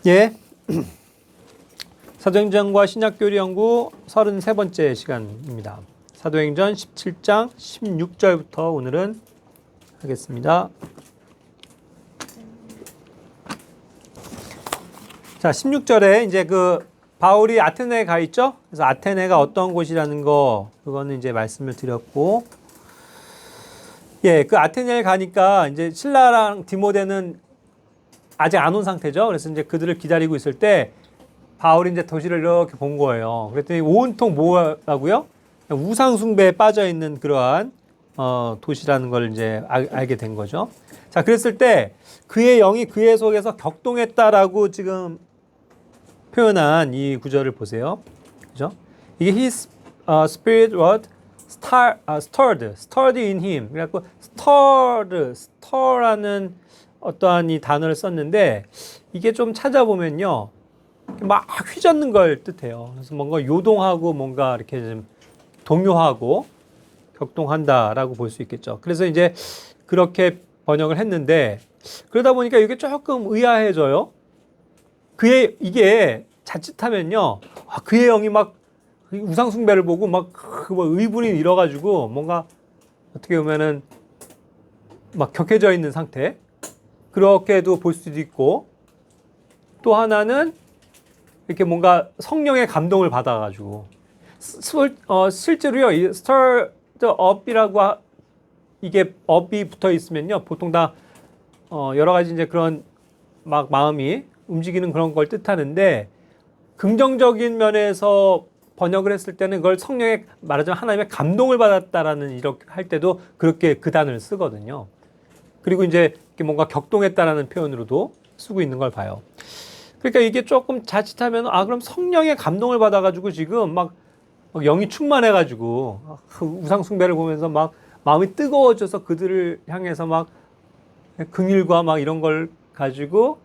예. 사도행전과 신약교리 연구 33번째 시간입니다. 사도행전 17장 16절부터 오늘은 하겠습니다. 자, 16절에 이제 바울이 아테네에 가 있죠? 그래서 아테네가 어떤 곳이라는 거, 그거는 이제 말씀을 드렸고, 예, 그 아테네에 가니까 이제 실라랑 디모데는 아직 안 온 상태죠. 그래서 이제 그들을 기다리고 있을 때 바울이 이제 도시를 이렇게 본 거예요. 그랬더니 온통 뭐라고요? 우상숭배에 빠져 있는 그러한 도시라는 걸 이제 알게 된 거죠. 자, 그랬을 때 그의 영이 그의 속에서 격동했다라고 지금 표현한 이 구절을 보세요. 그죠? 이게 his spirit was stirred in him. 그래갖고 stir라는 어떠한 이 단어를 썼는데 이게 좀 찾아보면요. 막 휘젓는 걸 뜻해요. 그래서 뭔가 요동하고 뭔가 이렇게 좀 동요하고 격동한다라고 볼 수 있겠죠. 그래서 이제 그렇게 번역을 했는데 그러다 보니까 이게 조금 의아해져요. 이게 자칫하면요. 그의 영이 막 우상숭배를 보고 막 의분이 일어가지고 뭔가 어떻게 보면은 막 격해져 있는 상태. 그렇게도 볼 수도 있고 또 하나는 이렇게 뭔가 성령의 감동을 받아가지고 실제로요 이 stirred up이라고 이게 up이 붙어 있으면요 보통 다 여러 가지 이제 그런 막 마음이 움직이는 그런 걸 뜻하는데 긍정적인 면에서 번역을 했을 때는 그걸 성령의 말하자면 하나님의 감동을 받았다라는 이렇게 할 때도 그렇게 그 단어를 쓰거든요. 그리고 이제 뭔가 격동했다라는 표현으로도 쓰고 있는 걸 봐요. 그러니까 이게 조금 자칫하면 그럼 성령의 감동을 받아가지고 지금 막 영이 충만해가지고 우상 숭배를 보면서 막 마음이 뜨거워져서 그들을 향해서 막 긍휼과 막 이런 걸 가지고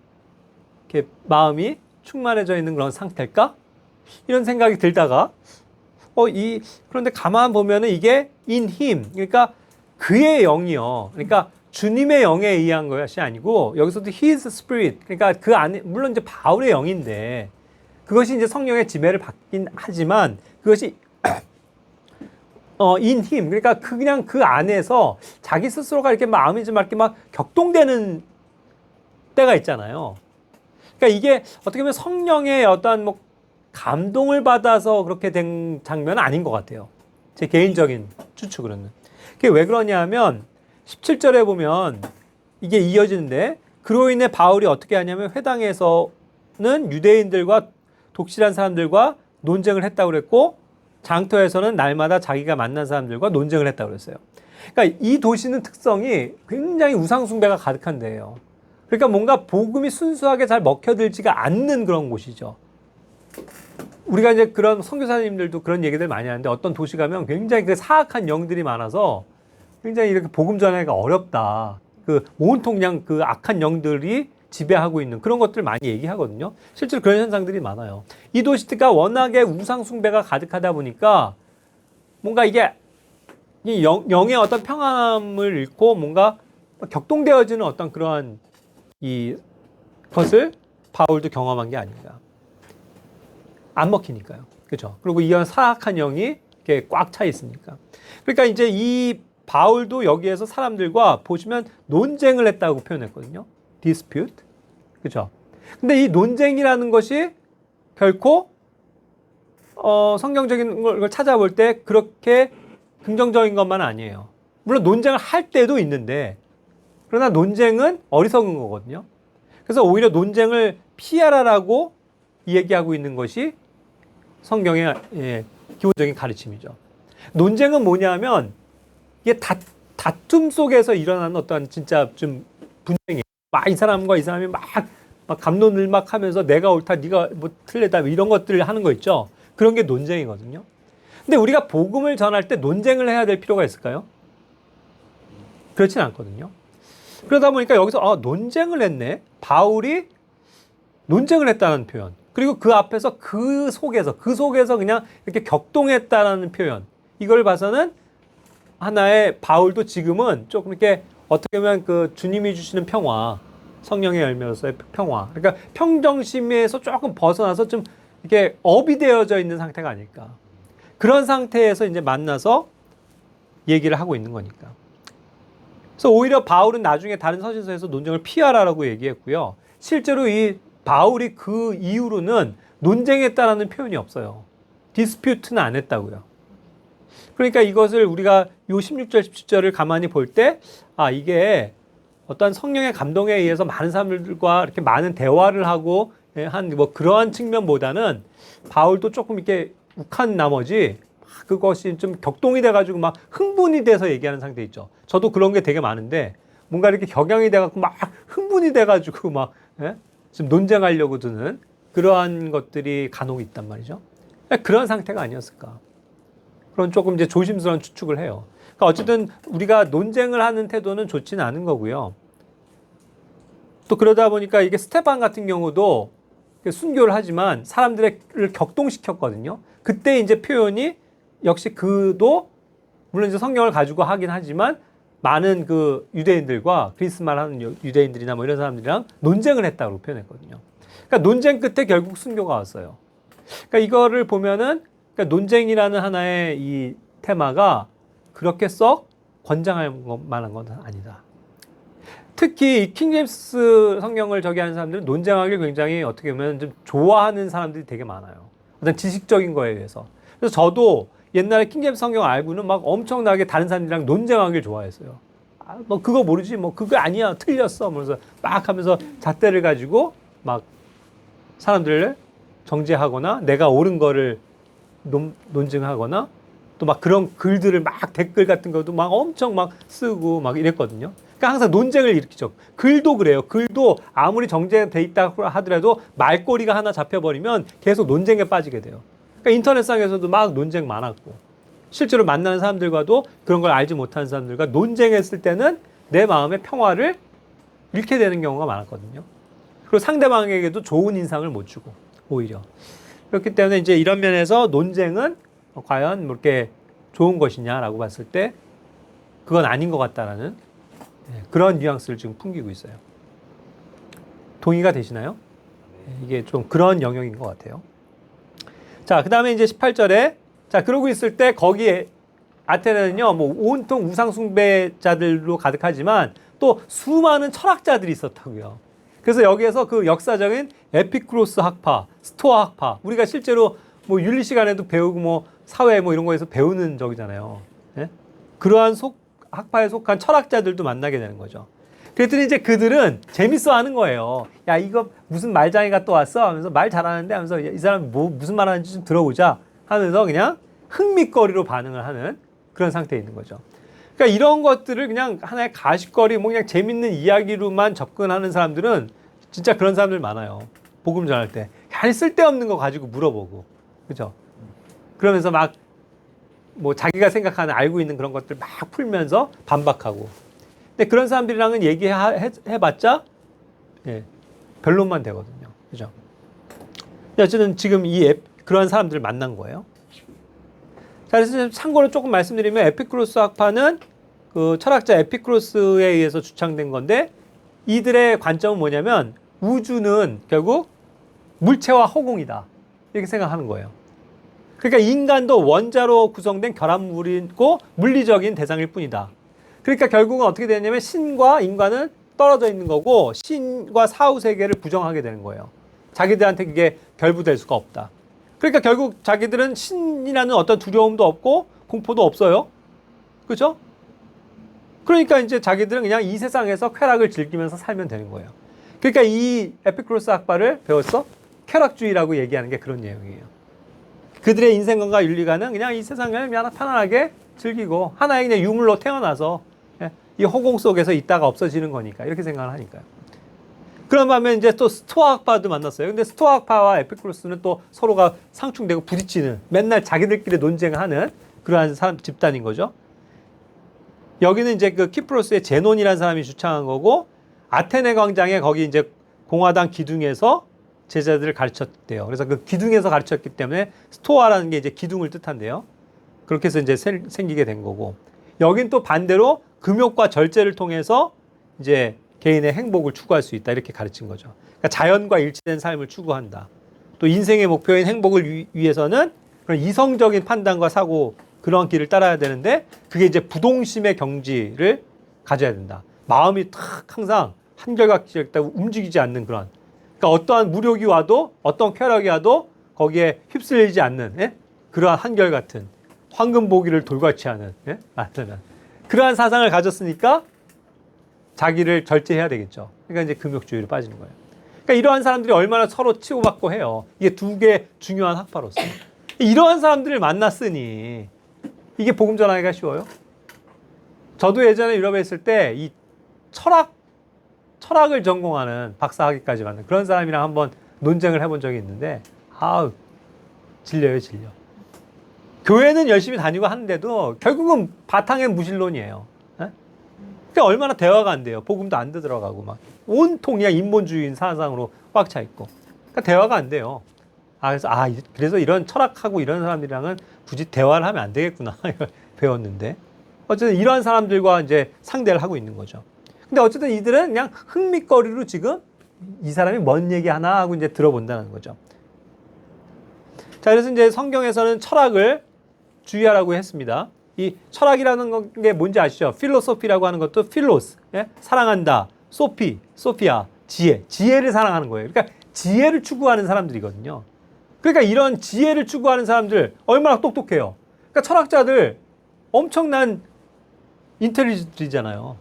이렇게 마음이 충만해져 있는 그런 상태일까? 이런 생각이 들다가 그런데 가만 보면은 이게 in him 그러니까 그의 영이요. 그러니까 주님의 영에 의한 것이 아니고 여기서도 his spirit 그러니까 그 안에 물론 이제 바울의 영인데 그것이 이제 성령의 지배를 받긴 하지만 그것이 in him 그러니까 그냥 그 안에서 자기 스스로가 이렇게 마음이 좀 이렇게 막 격동되는 때가 있잖아요. 그러니까 이게 어떻게 보면 성령의 어떠한 뭐 감동을 받아서 그렇게 된 장면은 아닌 것 같아요. 제 개인적인 추측으로는. 그게 왜 그러냐 하면 17절에 보면 이게 이어지는데 그로 인해 바울이 어떻게 하냐면 회당에서는 유대인들과 독실한 사람들과 논쟁을 했다고 그랬고 장터에서는 날마다 자기가 만난 사람들과 논쟁을 했다고 그랬어요. 그러니까 이 도시는 특성이 굉장히 우상숭배가 가득한 데예요. 그러니까 뭔가 복음이 순수하게 잘 먹혀들지가 않는 그런 곳이죠. 우리가 이제 그런 선교사님들도 그런 얘기들 많이 하는데 어떤 도시 가면 굉장히 그 사악한 영들이 많아서 굉장히 이렇게 복음 전하기가 어렵다. 온통 그냥 그 악한 영들이 지배하고 있는 그런 것들 많이 얘기하거든요. 실제로 그런 현상들이 많아요. 이 도시가 워낙에 우상숭배가 가득하다 보니까 뭔가 이게 영의 어떤 평안함을 잃고 뭔가 격동되어지는 어떤 그러한 이 것을 바울도 경험한 게 아닌가. 안 먹히니까요. 그렇죠? 그리고 이런 사악한 영이 이렇게 꽉 차 있으니까. 그러니까 이제 이 바울도 여기에서 사람들과 보시면 논쟁을 했다고 표현했거든요. dispute. 그렇죠? 근데 이 논쟁이라는 것이 결코 성경적인 걸 찾아볼 때 그렇게 긍정적인 것만 아니에요. 물론 논쟁을 할 때도 있는데 그러나 논쟁은 어리석은 거거든요. 그래서 오히려 논쟁을 피하라라고 얘기하고 있는 것이 성경의 기본적인 가르침이죠. 논쟁은 뭐냐면 이게 다툼 속에서 일어나는 어떤 진짜 좀 분쟁이에요. 막 이 사람과 이 사람이 막 갑론을 막 하면서 내가 옳다, 네가 뭐 틀리다 이런 것들을 하는 거 있죠. 그런 게 논쟁이거든요. 근데 우리가 복음을 전할 때 논쟁을 해야 될 필요가 있을까요? 그렇진 않거든요. 그러다 보니까 여기서 논쟁을 했네. 바울이 논쟁을 했다는 표현. 그리고 그 앞에서 그 속에서 그냥 이렇게 격동했다라는 표현. 이걸 봐서는 하나의 바울도 지금은 조금 이렇게 어떻게 보면 그 주님이 주시는 평화, 성령의 열매로서의 평화. 그러니까 평정심에서 조금 벗어나서 좀 이렇게 업이 되어져 있는 상태가 아닐까. 그런 상태에서 이제 만나서 얘기를 하고 있는 거니까. 그래서 오히려 바울은 나중에 다른 서신서에서 논쟁을 피하라라고 얘기했고요. 실제로 이 바울이 그 이후로는 논쟁했다라는 표현이 없어요. 디스퓨트는 안 했다고요. 그러니까 이것을 우리가 요 16절, 17절을 가만히 볼 때, 아, 이게 어떤 성령의 감동에 의해서 많은 사람들과 이렇게 많은 대화를 하고 한 뭐 그러한 측면보다는 바울도 조금 이렇게 욱한 나머지 그것이 좀 격동이 돼가지고 막 흥분이 돼서 얘기하는 상태 있죠. 저도 그런 게 되게 많은데 뭔가 이렇게 격양이 돼갖고 막 흥분이 돼가지고 막 좀 논쟁하려고 드는 그러한 것들이 간혹 있단 말이죠. 그런 상태가 아니었을까. 그런 조금 이제 조심스러운 추측을 해요. 그러니까 어쨌든 우리가 논쟁을 하는 태도는 좋지는 않은 거고요. 또 그러다 보니까 이게 스테반 같은 경우도 순교를 하지만 사람들을 격동시켰거든요. 그때 이제 표현이 역시 그도 물론 이제 성경을 가지고 하긴 하지만 많은 그 유대인들과 그리스말 하는 유대인들이나 뭐 이런 사람들이랑 논쟁을 했다고 표현했거든요. 그러니까 논쟁 끝에 결국 순교가 왔어요. 그러니까 이거를 보면은 그러니까 논쟁이라는 하나의 이 테마가 그렇게 썩 권장할 만한 건 아니다. 특히 이 킹제임스 성경을 저기 하는 사람들은 논쟁하기를 굉장히 어떻게 보면 좀 좋아하는 사람들이 되게 많아요. 어떤 지식적인 거에 의해서. 그래서 저도 옛날에 킹제임스 성경 알고는 막 엄청나게 다른 사람들이랑 논쟁하기를 좋아했어요. 아, 뭐 그거 모르지, 뭐 그거 아니야, 틀렸어, 그러면서 막 하면서 잣대를 가지고 막 사람들을 정죄하거나 내가 옳은 거를 논증하거나 또 막 그런 글들을 막 댓글 같은 것도 막 엄청 막 쓰고 막 이랬거든요. 그러니까 항상 논쟁을 일으키죠. 글도 그래요. 글도 아무리 정제돼 있다 하더라도 말꼬리가 하나 잡혀버리면 계속 논쟁에 빠지게 돼요. 그러니까 인터넷상에서도 막 논쟁 많았고 실제로 만나는 사람들과도 그런 걸 알지 못하는 사람들과 논쟁했을 때는 내 마음의 평화를 잃게 되는 경우가 많았거든요. 그리고 상대방에게도 좋은 인상을 못 주고 오히려 그렇기 때문에 이제 이런 면에서 논쟁은 과연 뭐 이렇게 좋은 것이냐라고 봤을 때 그건 아닌 것 같다라는 그런 뉘앙스를 지금 풍기고 있어요. 동의가 되시나요? 이게 좀 그런 영역인 것 같아요. 자, 그 다음에 이제 18절에 자, 그러고 있을 때 거기에 아테네는요, 뭐 온통 우상숭배자들로 가득하지만 또 수많은 철학자들이 있었다고요. 그래서 여기에서 그 역사적인 에피쿠로스 학파, 스토아 학파, 우리가 실제로 뭐 윤리 시간에도 배우고 뭐 사회 뭐 이런 거에서 배우는 적이잖아요. 예? 그러한 학파에 속한 철학자들도 만나게 되는 거죠. 그랬더니 이제 그들은 재밌어 하는 거예요. 야, 이거 무슨 말장애가 또 왔어? 하면서 말 잘하는데 하면서 이 사람 뭐 무슨 말 하는지 좀 들어보자 하면서 그냥 흥미거리로 반응을 하는 그런 상태에 있는 거죠. 그러니까 이런 것들을 그냥 하나의 가십거리, 뭐 그냥 재밌는 이야기로만 접근하는 사람들은 진짜 그런 사람들 많아요. 복음 전할 때. 잘 쓸데없는 거 가지고 물어보고. 그죠? 그러면서 막 뭐 자기가 생각하는 알고 있는 그런 것들 막 풀면서 반박하고. 근데 그런 사람들이랑은 얘기해봤자 변론만 되거든요. 그죠? 어쨌든 지금 그런 사람들을 만난 거예요. 자, 그래서 참고로 조금 말씀드리면 에피쿠로스 학파는 그 철학자 에피쿠로스에 의해서 주창된 건데 이들의 관점은 뭐냐면 우주는 결국 물체와 허공이다. 이렇게 생각하는 거예요. 그러니까 인간도 원자로 구성된 결합물이고 물리적인 대상일 뿐이다. 그러니까 결국은 어떻게 되냐면 신과 인간은 떨어져 있는 거고 신과 사후 세계를 부정하게 되는 거예요. 자기들한테 그게 결부될 수가 없다. 그러니까 결국 자기들은 신이라는 어떤 두려움도 없고 공포도 없어요. 그죠? 그러니까 이제 자기들은 그냥 이 세상에서 쾌락을 즐기면서 살면 되는 거예요. 그러니까 이 에피쿠로스 학파를 배웠어? 쾌락주의라고 얘기하는 게 그런 내용이에요. 그들의 인생관과 윤리관은 그냥 이 세상을 그냥 편안하게 즐기고 하나의 그냥 유물로 태어나서 이 허공 속에서 있다가 없어지는 거니까 이렇게 생각을 하니까요. 그런 반면 이제 또 스토아 학파도 만났어요. 근데 스토아 학파와 에피쿠로스는 또 서로가 상충되고 부딪히는 맨날 자기들끼리 논쟁하는 그러한 집단인 거죠. 여기는 이제 그 키프로스의 제논이라는 사람이 주창한 거고 아테네 광장에 거기 이제 공화당 기둥에서 제자들을 가르쳤대요. 그래서 그 기둥에서 가르쳤기 때문에 스토아라는 게 이제 기둥을 뜻한대요. 그렇게 해서 이제 생기게 된 거고 여긴 또 반대로 금욕과 절제를 통해서 이제 개인의 행복을 추구할 수 있다. 이렇게 가르친 거죠. 그러니까 자연과 일치된 삶을 추구한다. 또 인생의 목표인 행복을 위해서는 그런 이성적인 판단과 사고 그런 길을 따라야 되는데 그게 이제 부동심의 경지를 가져야 된다. 마음이 탁 항상 한결같이 움직이지 않는 그런. 그러니까 어떠한 무력이 와도 어떤 쾌락이 와도 거기에 휩쓸리지 않는 그러한 한결같은 황금보기를 돌같이 하는 그러한 사상을 가졌으니까 자기를 절제해야 되겠죠. 그러니까 이제 금욕주의로 빠지는 거예요. 그러니까 이러한 사람들이 얼마나 서로 치고받고 해요. 이게 두 개 중요한 학파로서. 이러한 사람들을 만났으니 이게 복음 전하기가 쉬워요. 저도 예전에 유럽에 있을 때 이 철학을 전공하는 박사학위까지 받는 그런 사람이랑 한번 논쟁을 해본 적이 있는데 아우 질려요. 교회는 열심히 다니고 하는데도 결국은 바탕엔 무신론이에요. 그러니까 얼마나 대화가 안 돼요. 복음도 안 들어가고 막 온통 그냥 인본주의인 사상으로 꽉 차 있고. 그러니까 대화가 안 돼요. 그래서 이런 철학하고 이런 사람들이랑은 굳이 대화를 하면 안 되겠구나 배웠는데 어쨌든 이러한 사람들과 이제 상대를 하고 있는 거죠. 근데 어쨌든 이들은 그냥 흥미거리로 지금 이 사람이 뭔 얘기 하나 하고 이제 들어본다는 거죠. 자, 그래서 이제 성경에서는 철학을 주의하라고 했습니다. 이 철학이라는 게 뭔지 아시죠? 필로소피라고 하는 것도 필로스, 사랑한다. 소피아, 지혜를 사랑하는 거예요. 그러니까 지혜를 추구하는 사람들이거든요. 그러니까 이런 지혜를 추구하는 사람들 얼마나 똑똑해요. 그러니까 철학자들 엄청난 인텔리전트잖아요.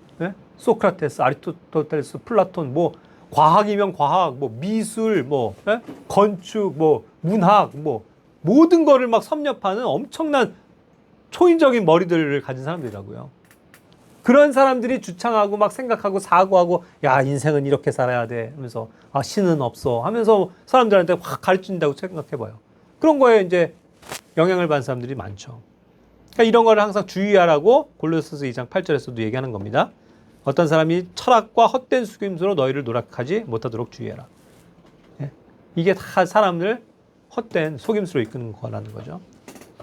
소크라테스, 아리스토텔레스, 플라톤, 뭐 과학이면 과학, 뭐 미술, 뭐 건축, 뭐 문학, 뭐 모든 거를 막 섭렵하는 엄청난 초인적인 머리들을 가진 사람들이라고요. 그런 사람들이 주창하고 막 생각하고 사고하고 야 인생은 이렇게 살아야 돼 하면서 신은 없어 하면서 사람들한테 확 가르친다고 생각해봐요. 그런 거에 이제 영향을 받는 사람들이 많죠. 그러니까 이런 거를 항상 주의하라고 골로새서 2장 8절에서도 얘기하는 겁니다. 어떤 사람이 철학과 헛된 속임수로 너희를 노력하지 못하도록 주의해라. 이게 다 사람을 헛된 속임수로 이끄는 거라는 거죠.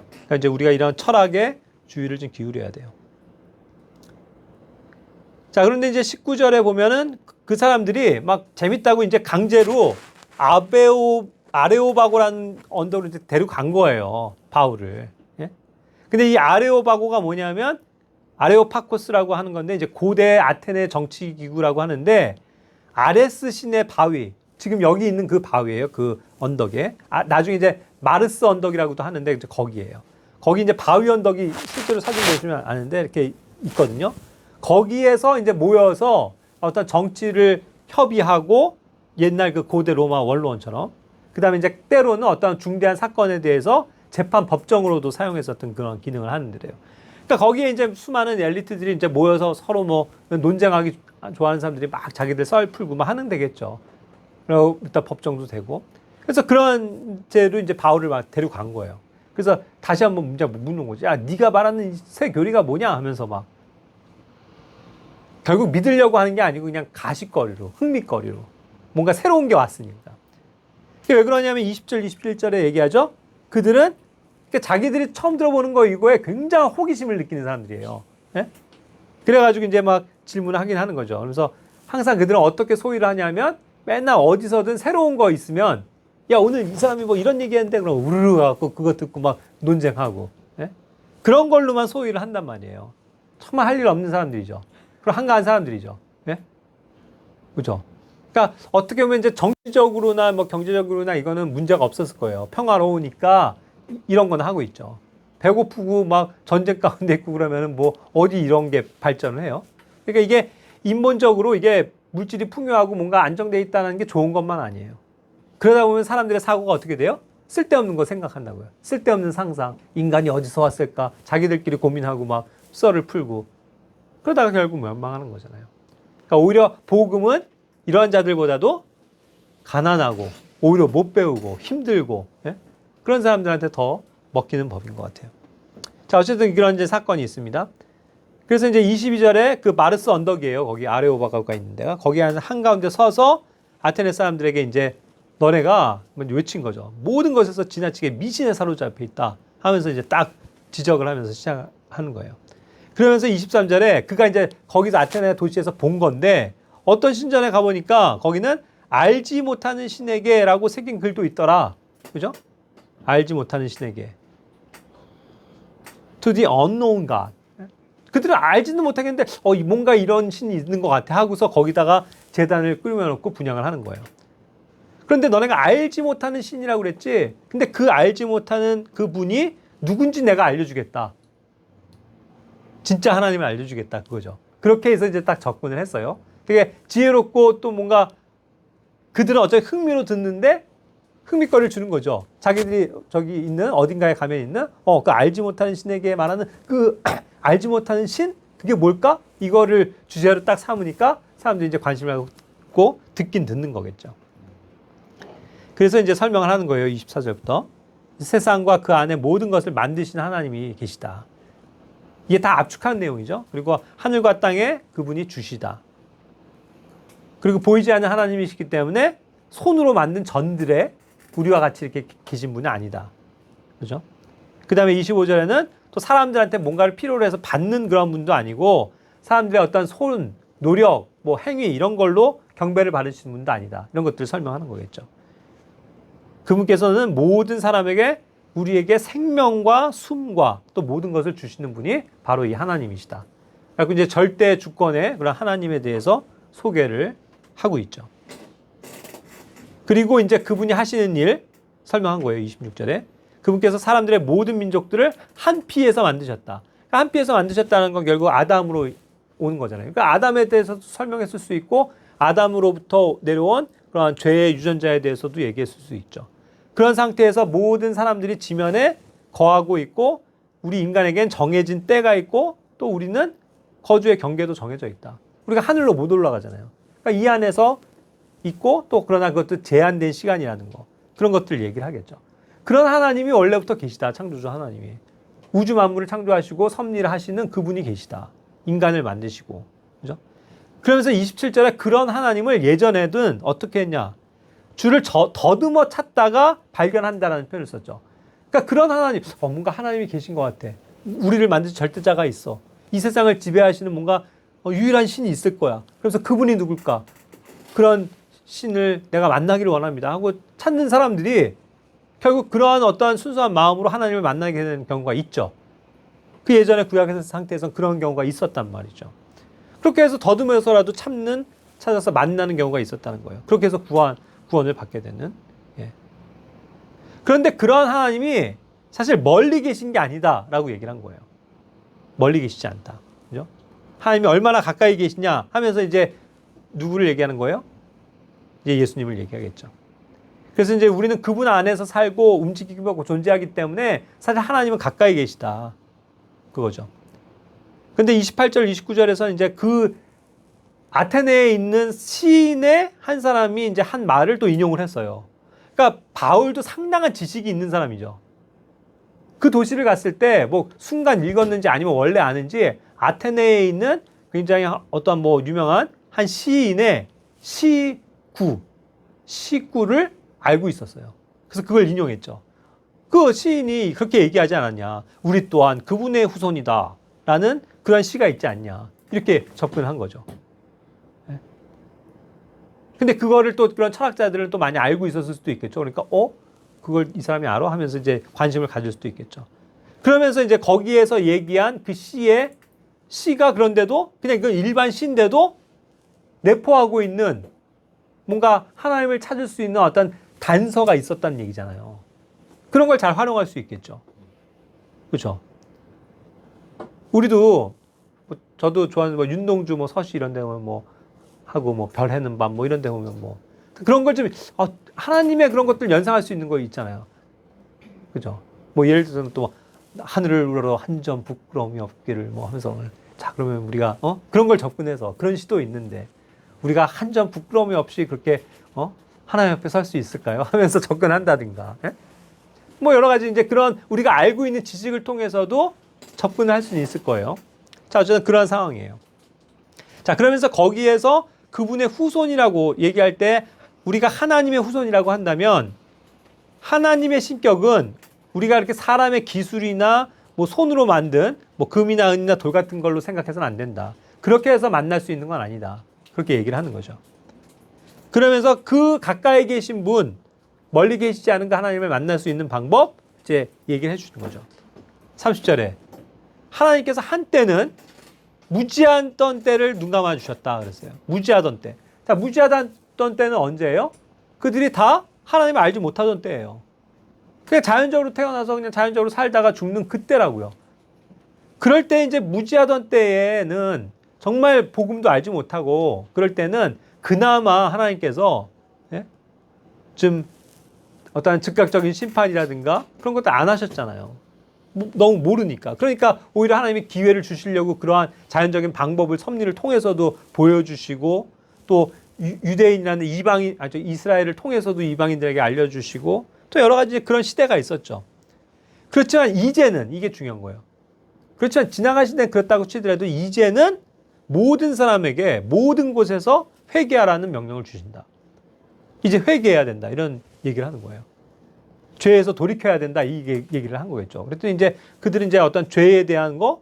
그러니까 이제 우리가 이런 철학에 주의를 좀 기울여야 돼요. 자, 그런데 이제 19절에 보면은 그 사람들이 막 재밌다고 이제 강제로 아레오바고라는 언덕으로 이제 데려간 거예요. 바울을. 근데 이 아레오바고가 뭐냐면 아레오파코스라고 하는 건데 이제 고대 아테네 정치 기구라고 하는데 아레스 신의 바위, 지금 여기 있는 그 바위예요. 그 언덕에. 나중에 이제 마르스 언덕이라고도 하는데 이제 거기예요. 거기 이제 바위 언덕이 실제로 사진 보시면 아는데 이렇게 있거든요. 거기에서 이제 모여서 어떤 정치를 협의하고 옛날 그 고대 로마 원로원처럼 그다음에 이제 때로는 어떤 중대한 사건에 대해서 재판 법정으로도 사용했었던 그런 기능을 하는 데래요. 그러니까 거기에 이제 수많은 엘리트들이 이제 모여서 서로 뭐 논쟁하기 좋아하는 사람들이 막 자기들 썰 풀고 막 하는 데겠죠. 그리고 일단 법정도 되고. 그래서 그런 죄로 이제 바울을 막 데려간 거예요. 그래서 다시 한번 문제 묻는 거지. 네가 말하는 새 교리가 뭐냐 하면서 막 결국 믿으려고 하는 게 아니고 그냥 가십거리로, 흥미거리로 뭔가 새로운 게 왔으니까. 왜 그러냐면 20절, 21절에 얘기하죠. 그들은 자기들이 처음 들어보는 거 이거에 굉장한 호기심을 느끼는 사람들이에요. 그래가지고 이제 막 질문을 하긴 하는 거죠. 그래서 항상 그들은 어떻게 소위를 하냐면 맨날 어디서든 새로운 거 있으면 야 오늘 이 사람이 뭐 이런 얘기했는데 그럼 우르르 가고 그거 듣고 막 논쟁하고 그런 걸로만 소위를 한단 말이에요. 정말 할 일 없는 사람들이죠. 그리고 한가한 사람들이죠. 그죠? 그러니까 어떻게 보면 이제 정치적으로나 뭐 경제적으로나 이거는 문제가 없었을 거예요. 평화로우니까 이런 건 하고 있죠. 배고프고 막 전쟁 가운데 있고 그러면은 뭐 어디 이런 게 발전을 해요. 그러니까 이게 인본적으로 이게 물질이 풍요하고 뭔가 안정돼 있다는 게 좋은 것만 아니에요. 그러다 보면 사람들의 사고가 어떻게 돼요? 쓸데없는 거 생각한다고요. 쓸데없는 상상. 인간이 어디서 왔을까? 자기들끼리 고민하고 막 썰을 풀고. 그러다가 결국 멸망하는 거잖아요. 그러니까 오히려 복음은 이러한 자들보다도 가난하고 오히려 못 배우고 힘들고 그런 사람들한테 더 먹히는 법인 것 같아요. 자, 어쨌든 그런 이제 사건이 있습니다. 그래서 이제 22절에 그 마르스 언덕이에요. 거기 아레오바가가 있는 데가. 거기 한가운데 서서 아테네 사람들에게 이제 너네가 외친 거죠. 모든 것에서 지나치게 미신에 사로잡혀 있다 하면서 이제 딱 지적을 하면서 시작하는 거예요. 그러면서 23절에 그가 이제 거기서 아테네 도시에서 본 건데 어떤 신전에 가보니까 거기는 알지 못하는 신에게라고 새긴 글도 있더라. 그죠? 알지 못하는 신에게. To the unknown God. 그들은 알지는 못하겠는데 뭔가 이런 신이 있는 것 같아 하고서 거기다가 제단을 꾸며놓고 분양을 하는 거예요. 그런데 너네가 알지 못하는 신이라고 그랬지. 근데 그 알지 못하는 그분이 누군지 내가 알려주겠다. 진짜 하나님을 알려주겠다 그거죠. 그렇게 해서 이제 딱 접근을 했어요. 되게 지혜롭고 또 뭔가 그들은 어차피 흥미로 듣는데 흥미거리를 주는 거죠. 자기들이 저기 있는 어딘가에 가면 있는 그 알지 못하는 신에게 말하는 그 알지 못하는 신? 그게 뭘까? 이거를 주제로 딱 삼으니까 사람들이 이제 관심을 갖고 듣긴 듣는 거겠죠. 그래서 이제 설명을 하는 거예요. 24절부터. 세상과 그 안에 모든 것을 만드신 하나님이 계시다. 이게 다 압축한 내용이죠. 그리고 하늘과 땅에 그분이 주시다. 그리고 보이지 않는 하나님이시기 때문에 손으로 만든 전들에 우리와 같이 이렇게 계신 분이 아니다. 그죠? 그 다음에 25절에는 또 사람들한테 뭔가를 필요로 해서 받는 그런 분도 아니고 사람들의 어떤 손, 노력, 뭐 행위 이런 걸로 경배를 받으시는 분도 아니다. 이런 것들을 설명하는 거겠죠. 그분께서는 모든 사람에게 우리에게 생명과 숨과 또 모든 것을 주시는 분이 바로 이 하나님이시다. 그리고 이제 절대 주권의 그런 하나님에 대해서 소개를 하고 있죠. 그리고 이제 그분이 하시는 일 설명한 거예요. 26절에. 그분께서 사람들의 모든 민족들을 한 피에서 만드셨다. 그러니까 한 피에서 만드셨다는 건 결국 아담으로 오는 거잖아요. 그러니까 아담에 대해서도 설명했을 수 있고 아담으로부터 내려온 그런 죄의 유전자에 대해서도 얘기했을 수 있죠. 그런 상태에서 모든 사람들이 지면에 거하고 있고 우리 인간에겐 정해진 때가 있고 또 우리는 거주의 경계도 정해져 있다. 우리가 하늘로 못 올라가잖아요. 그러니까 이 안에서 있고 또 그러나 그것도 제한된 시간이라는 거. 그런 것들 얘기를 하겠죠. 그런 하나님이 원래부터 계시다. 창조주 하나님이. 우주 만물을 창조하시고 섭리를 하시는 그분이 계시다. 인간을 만드시고. 그죠? 그러면서 27절에 그런 하나님을 예전에는 어떻게 했냐. 주를 더듬어 찾다가 발견한다라는 표현을 썼죠. 그러니까 그런 하나님, 뭔가 하나님이 계신 것 같아. 우리를 만드신 절대자가 있어. 이 세상을 지배하시는 뭔가 유일한 신이 있을 거야. 그래서 그분이 누굴까? 그런 신을 내가 만나기를 원합니다 하고 찾는 사람들이 결국 그러한 어떠한 순수한 마음으로 하나님을 만나게 되는 경우가 있죠. 그 예전에 구약의 상태에서는 그런 경우가 있었단 말이죠. 그렇게 해서 더듬어서라도 찾아서 만나는 경우가 있었다는 거예요. 그렇게 해서 구원을 받게 되는. 예. 그런데 그런 하나님이 사실 멀리 계신 게 아니다라고 얘기를 한 거예요. 멀리 계시지 않다. 그죠? 하나님이 얼마나 가까이 계시냐 하면서 이제 누구를 얘기하는 거예요? 이제 예수님을 얘기하겠죠. 그래서 이제 우리는 그분 안에서 살고 움직이고 하고 존재하기 때문에 사실 하나님은 가까이 계시다. 그거죠. 근데 28절, 29절에서 이제 그 아테네에 있는 시인의 한 사람이 이제 한 말을 또 인용을 했어요. 그러니까 바울도 상당한 지식이 있는 사람이죠. 그 도시를 갔을 때 뭐 순간 읽었는지 아니면 원래 아는지 아테네에 있는 굉장히 어떠한 뭐 유명한 한 시인의 시구를 알고 있었어요. 그래서 그걸 인용했죠. 그 시인이 그렇게 얘기하지 않았냐. 우리 또한 그분의 후손이다. 라는 그런 시가 있지 않냐. 이렇게 접근한 거죠. 근데 그거를 또 그런 철학자들은 또 많이 알고 있었을 수도 있겠죠. 그러니까, 그걸 이 사람이 알아? 하면서 이제 관심을 가질 수도 있겠죠. 그러면서 이제 거기에서 얘기한 그 시가 그런데도 그냥 그 일반 시인데도 내포하고 있는 뭔가 하나님을 찾을 수 있는 어떤 단서가 있었다는 얘기잖아요. 그런 걸 잘 활용할 수 있겠죠. 그렇죠? 우리도 저도 좋아하는 윤동주 서시 이런 데 보면 하고 별 해는 밤 이런 데 보면 그런 걸 좀 하나님의 그런 것들 연상할 수 있는 거 있잖아요. 그죠? 예를 들어서 또 하늘을 우러러 한 점 부끄러움이 없기를 하면서 자 그러면 우리가 그런 걸 접근해서 그런 시도 있는데 우리가 한 점 부끄러움이 없이 그렇게 하나님 앞에 설 수 있을까요? 하면서 접근한다든가. 예? 여러 가지 이제 그런 우리가 알고 있는 지식을 통해서도 접근을 할 수는 있을 거예요. 자, 어쨌든 그런 상황이에요. 자, 그러면서 거기에서 그분의 후손이라고 얘기할 때 우리가 하나님의 후손이라고 한다면 하나님의 신격은 우리가 이렇게 사람의 기술이나 손으로 만든 금이나 은이나 돌 같은 걸로 생각해서는 안 된다. 그렇게 해서 만날 수 있는 건 아니다. 그렇게 얘기를 하는 거죠. 그러면서 그 가까이 계신 분, 멀리 계시지 않은 그 하나님을 만날 수 있는 방법 이제 얘기를 해주는 거죠. 30절에 하나님께서 한때는 무지하던 때를 눈 감아 주셨다 그랬어요. 무지하던 때. 자, 무지하던 때는 언제예요? 그들이 다 하나님을 알지 못하던 때예요. 그냥 자연적으로 태어나서 그냥 자연적으로 살다가 죽는 그때라고요. 그럴 때 이제 무지하던 때에는 정말 복음도 알지 못하고 그럴 때는 그나마 하나님께서 좀 어떠한 즉각적인 심판이라든가 그런 것도 안 하셨잖아요. 너무 모르니까. 그러니까 오히려 하나님이 기회를 주시려고 그러한 자연적인 방법을 섭리를 통해서도 보여주시고 또 유대인이라는 이방인, 이스라엘을 통해서도 이방인들에게 알려주시고 또 여러 가지 그런 시대가 있었죠. 그렇지만 이제는 이게 중요한 거예요. 그렇지만 지나가신 데는 그렇다고 치더라도 이제는 모든 사람에게 모든 곳에서 회개하라는 명령을 주신다. 이제 회개해야 된다. 이런 얘기를 하는 거예요. 죄에서 돌이켜야 된다. 이 얘기를 한 거겠죠. 그랬더니 이제 그들은 이제 어떤 죄에 대한 거,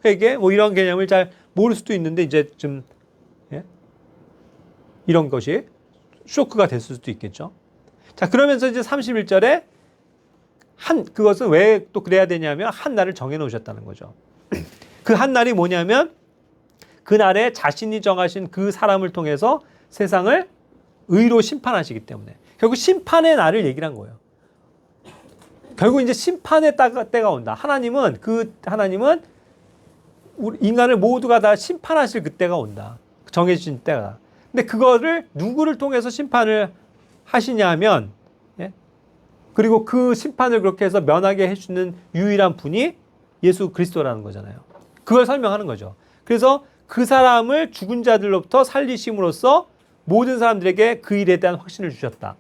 회개, 뭐 이런 개념을 잘 모를 수도 있는데 이제 좀, 이런 것이 쇼크가 됐을 수도 있겠죠. 자, 그러면서 이제 31절에 그것은 왜 또 그래야 되냐면 한 날을 정해 놓으셨다는 거죠. 그 한 날이 뭐냐면 그날에 자신이 정하신 그 사람을 통해서 세상을 의로 심판하시기 때문에 결국 심판의 날을 얘기를 한 거예요. 결국 이제 심판의 때가 온다. 하나님은 우리 인간을 모두가 다 심판하실 그때가 온다. 정해진 때가. 근데 그거를 누구를 통해서 심판을 하시냐면, 그리고 그 심판을 그렇게 해서 면하게 해주는 유일한 분이 예수 그리스도라는 거잖아요. 그걸 설명하는 거죠. 그래서 그 사람을 죽은 자들로부터 살리심으로써 모든 사람들에게 그 일에 대한 확신을 주셨다.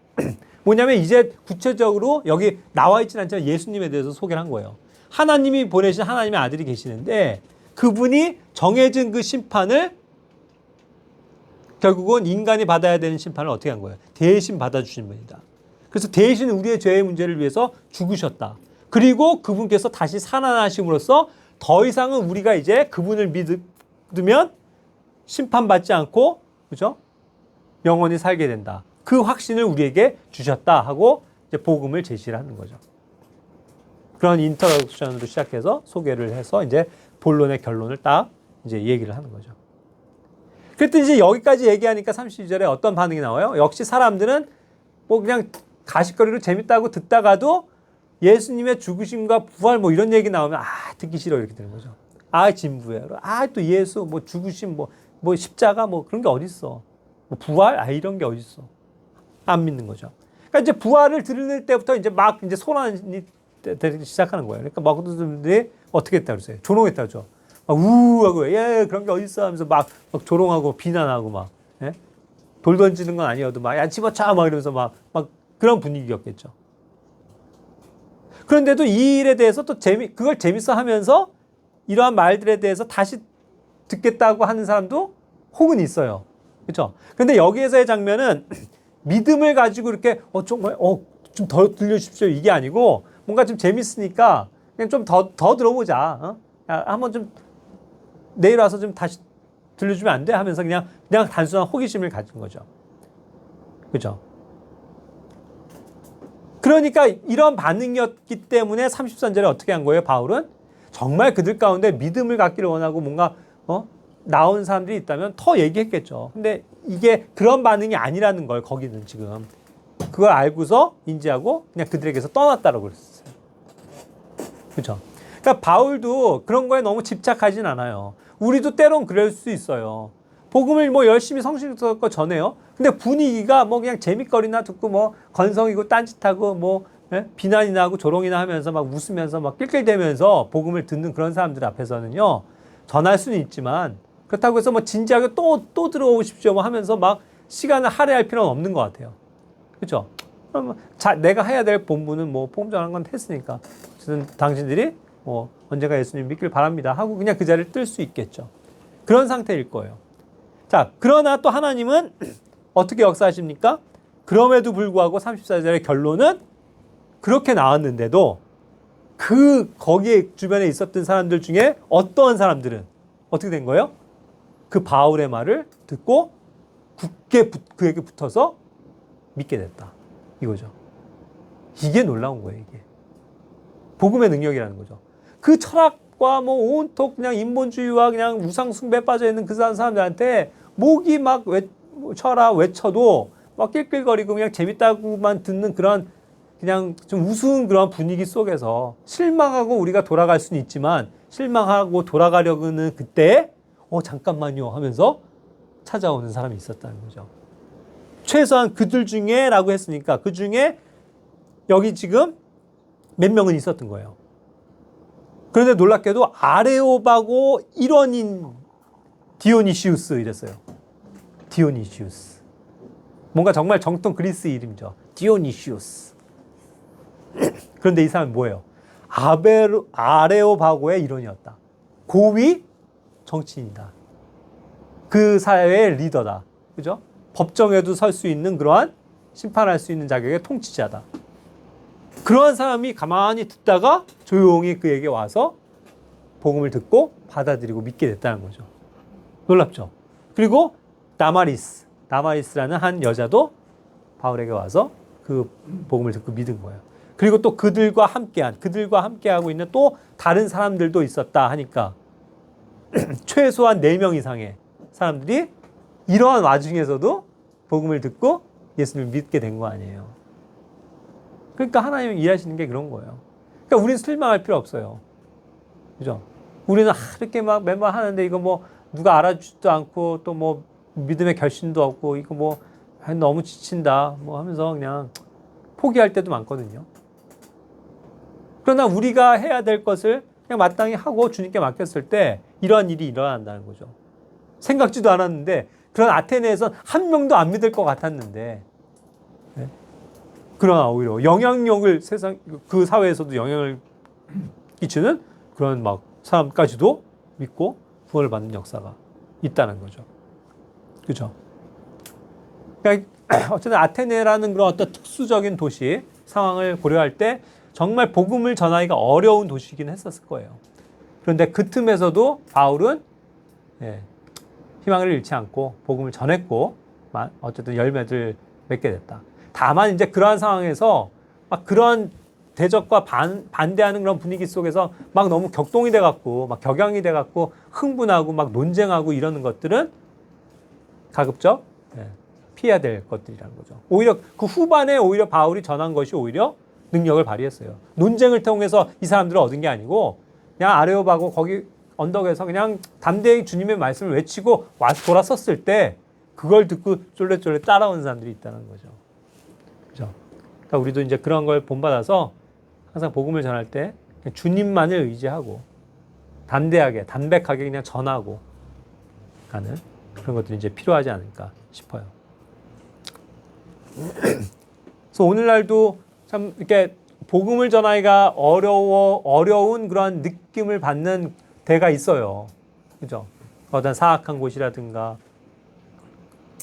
뭐냐면 이제 구체적으로 여기 나와 있지는 않지만 예수님에 대해서 소개를 한 거예요. 하나님이 보내신 하나님의 아들이 계시는데 그분이 정해진 그 심판을 결국은 인간이 받아야 되는 심판을 어떻게 한 거예요? 대신 받아주신 분이다. 그래서 대신 우리의 죄의 문제를 위해서 죽으셨다. 그리고 그분께서 다시 살아나심으로써 더 이상은 우리가 이제 그분을 믿으면 심판받지 않고, 그죠? 영원히 살게 된다. 그 확신을 우리에게 주셨다 하고 이제 복음을 제시를 하는 거죠. 그런 인터덕션으로 시작해서 소개를 해서 이제 본론의 결론을 딱 이제 얘기를 하는 거죠. 그랬더니 이제 여기까지 얘기하니까 32절에 어떤 반응이 나와요? 역시 사람들은 뭐 그냥 가십거리로 재밌다고 듣다가도 예수님의 죽으심과 부활 뭐 이런 얘기 나오면 듣기 싫어 이렇게 되는 거죠. 진부예요. 또 예수 뭐 죽으심 뭐 십자가 뭐 그런 게 어딨어. 뭐 부활 이런 게 어딨어. 안 믿는 거죠. 그러니까 이제 부활을 들을 때부터 이제 막 이제 소란이 되기 시작하는 거예요. 그러니까 막 그들이 어떻게 했다 그러세요? 조롱했다 그러죠. 막 우하고 그런 게 어딨어 하면서 막 조롱하고 비난하고 막 돌 던지는 건 아니어도 막 야 집어쳐 막 이러면서 막 그런 분위기였겠죠. 그런데도 이 일에 대해서 또 그걸 재밌어 하면서 이러한 말들에 대해서 다시 듣겠다고 하는 사람도 혹은 있어요. 그렇죠? 근데 여기에서의 장면은 믿음을 가지고 이렇게 정말 좀 더 들려주십시오 이게 아니고 뭔가 좀 재밌으니까 그냥 좀 더 들어보자. 야, 한번 좀 내일 와서 좀 다시 들려주면 안 돼? 하면서 그냥 단순한 호기심을 가진 거죠. 그렇죠? 그러니까 이런 반응이었기 때문에 33절에 어떻게 한 거예요? 바울은 정말 그들 가운데 믿음을 갖기를 원하고 뭔가 나온 사람들이 있다면 더 얘기했겠죠. 근데 이게 그런 반응이 아니라는 걸 거기는 지금 그걸 알고서 인지하고 그냥 그들에게서 떠났다고 그랬어요. 그렇죠? 그러니까 바울도 그런 거에 너무 집착하진 않아요. 우리도 때론 그럴 수 있어요. 복음을 뭐 열심히 성실스럽게 전해요. 근데 분위기가 뭐 그냥 재밌거리나 듣고 뭐 건성이고 딴짓하고 뭐 비난이나 하고 조롱이나 하면서 막 웃으면서 막 낄낄대면서 복음을 듣는 그런 사람들 앞에서는요. 전할 수는 있지만 그렇다고 해서 뭐 진지하게 또 들어오십시오 뭐 하면서 막 시간을 할애할 필요는 없는 것 같아요. 그렇죠? 내가 해야 될 본분은 뭐 복음 전하는 건 했으니까 어쨌든 당신들이 뭐 언젠가 예수님 믿길 바랍니다 하고 그냥 그 자리를 뜰 수 있겠죠. 그런 상태일 거예요. 자, 그러나 또 하나님은 어떻게 역사하십니까? 그럼에도 불구하고 34절의 결론은 그렇게 나왔는데도 거기에 주변에 있었던 사람들 중에 어떠한 사람들은 어떻게 된 거예요? 그 바울의 말을 듣고 굳게 그에게 붙어서 믿게 됐다. 이거죠. 이게 놀라운 거예요, 이게. 복음의 능력이라는 거죠. 그 철학과 뭐 온통 그냥 인본주의와 그냥 우상숭배에 빠져 있는 그 사람들한테 목이 막 쳐라 외쳐도 막 낄낄거리고 그냥 재밌다고만 듣는 그런 그냥 좀 우스운 그런 분위기 속에서 실망하고 우리가 돌아갈 수는 있지만 실망하고 돌아가려고는 그때 잠깐만요 하면서 찾아오는 사람이 있었다는 거죠. 최소한 그들 중에 라고 했으니까 그 중에 여기 지금 몇 명은 있었던 거예요. 그런데 놀랍게도 아레오바고 일원인 디오니시우스 이랬어요. 디오니시우스. 뭔가 정말 정통 그리스 이름이죠. 디오니시우스. 그런데 이 사람은 뭐예요? 아레오바고의 일원이었다. 고위 정치인이다. 그 사회의 리더다. 그죠? 법정에도 설 수 있는 그러한 심판할 수 있는 자격의 통치자다. 그러한 사람이 가만히 듣다가 조용히 그에게 와서 복음을 듣고 받아들이고 믿게 됐다는 거죠. 놀랍죠? 그리고 다마리스라는 한 여자도 바울에게 와서 그 복음을 듣고 믿은 거예요. 그리고 또 그들과 함께하고 있는 또 다른 사람들도 있었다 하니까 최소한 4명 이상의 사람들이 이러한 와중에서도 복음을 듣고 예수님을 믿게 된 거 아니에요. 그러니까 하나님이 일하시는 게 그런 거예요. 그러니까 우리는 실망할 필요 없어요. 그죠? 우리는 이렇게 막 매번 하는데 이거 뭐 누가 알아주지도 않고 또 뭐 믿음의 결심도 없고 이거 뭐 너무 지친다 뭐 하면서 그냥 포기할 때도 많거든요. 그러나 우리가 해야 될 것을 그냥 마땅히 하고 주님께 맡겼을 때 이러한 일이 일어난다는 거죠. 생각지도 않았는데 그런 아테네에선 한 명도 안 믿을 것 같았는데 네? 그러나 오히려 영향력을 그 사회에서도 영향을 끼치는 그런 막 사람까지도 믿고 구원을 받는 역사가 있다는 거죠. 그죠? 그러니까 어쨌든 아테네라는 그런 어떤 특수적인 도시 상황을 고려할 때 정말 복음을 전하기가 어려운 도시이긴 했었을 거예요. 그런데 그 틈에서도 바울은 희망을 잃지 않고 복음을 전했고 어쨌든 열매를 맺게 됐다. 다만 이제 그러한 상황에서 막 그런 대적과 반대하는 그런 분위기 속에서 막 너무 격동이 돼갖고 막 격양이 돼갖고 흥분하고 막 논쟁하고 이러는 것들은 가급적 피해야 될 것들이라는 거죠. 오히려 그 후반에 오히려 바울이 전한 것이 오히려 능력을 발휘했어요. 논쟁을 통해서 이 사람들을 얻은 게 아니고 그냥 아레오바고 거기 언덕에서 그냥 담대히 주님의 말씀을 외치고 돌아섰을 때 그걸 듣고 쫄래쫄래 따라온 사람들이 있다는 거죠. 그죠? 그러니까 우리도 이제 그런 걸 본받아서 항상 복음을 전할 때 주님만을 의지하고 담백하게 그냥 전하고 가는 그런 것들이 이제 필요하지 않을까 싶어요. 그래서 오늘날도 참 이렇게 복음을 전하기가 어려운 그런 느낌을 받는 데가 있어요. 그죠? 어떤 사악한 곳이라든가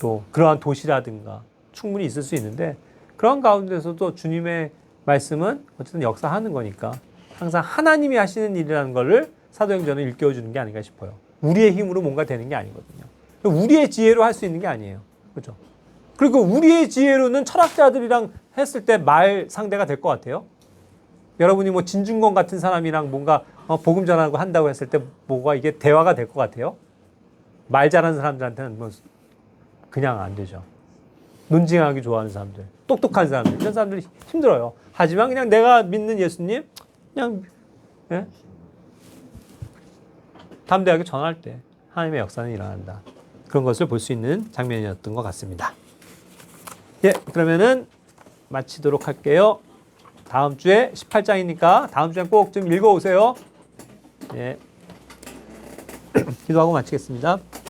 또 그러한 도시라든가 충분히 있을 수 있는데 그런 가운데서도 주님의 말씀은 어쨌든 역사하는 거니까 항상 하나님이 하시는 일이라는 거를 사도행전은 일깨워주는 게 아닌가 싶어요. 우리의 힘으로 뭔가 되는 게 아니거든요. 우리의 지혜로 할 수 있는 게 아니에요. 그죠? 그리고 우리의 지혜로는 철학자들이랑 했을 때 말 상대가 될 것 같아요. 여러분이 뭐 진중권 같은 사람이랑 뭔가 복음 전하고 한다고 했을 때 뭐가 이게 대화가 될 것 같아요? 말 잘하는 사람들한테는 뭐 그냥 안 되죠. 논쟁하기 좋아하는 사람들, 똑똑한 사람들, 이런 사람들이 힘들어요. 하지만 그냥 내가 믿는 예수님 그냥 담대하게 전할 때 하나님의 역사는 일어난다. 그런 것을 볼 수 있는 장면이었던 것 같습니다. 그러면은 마치도록 할게요. 다음 주에 18장이니까 다음 주에 꼭 좀 읽어오세요. 기도하고 마치겠습니다.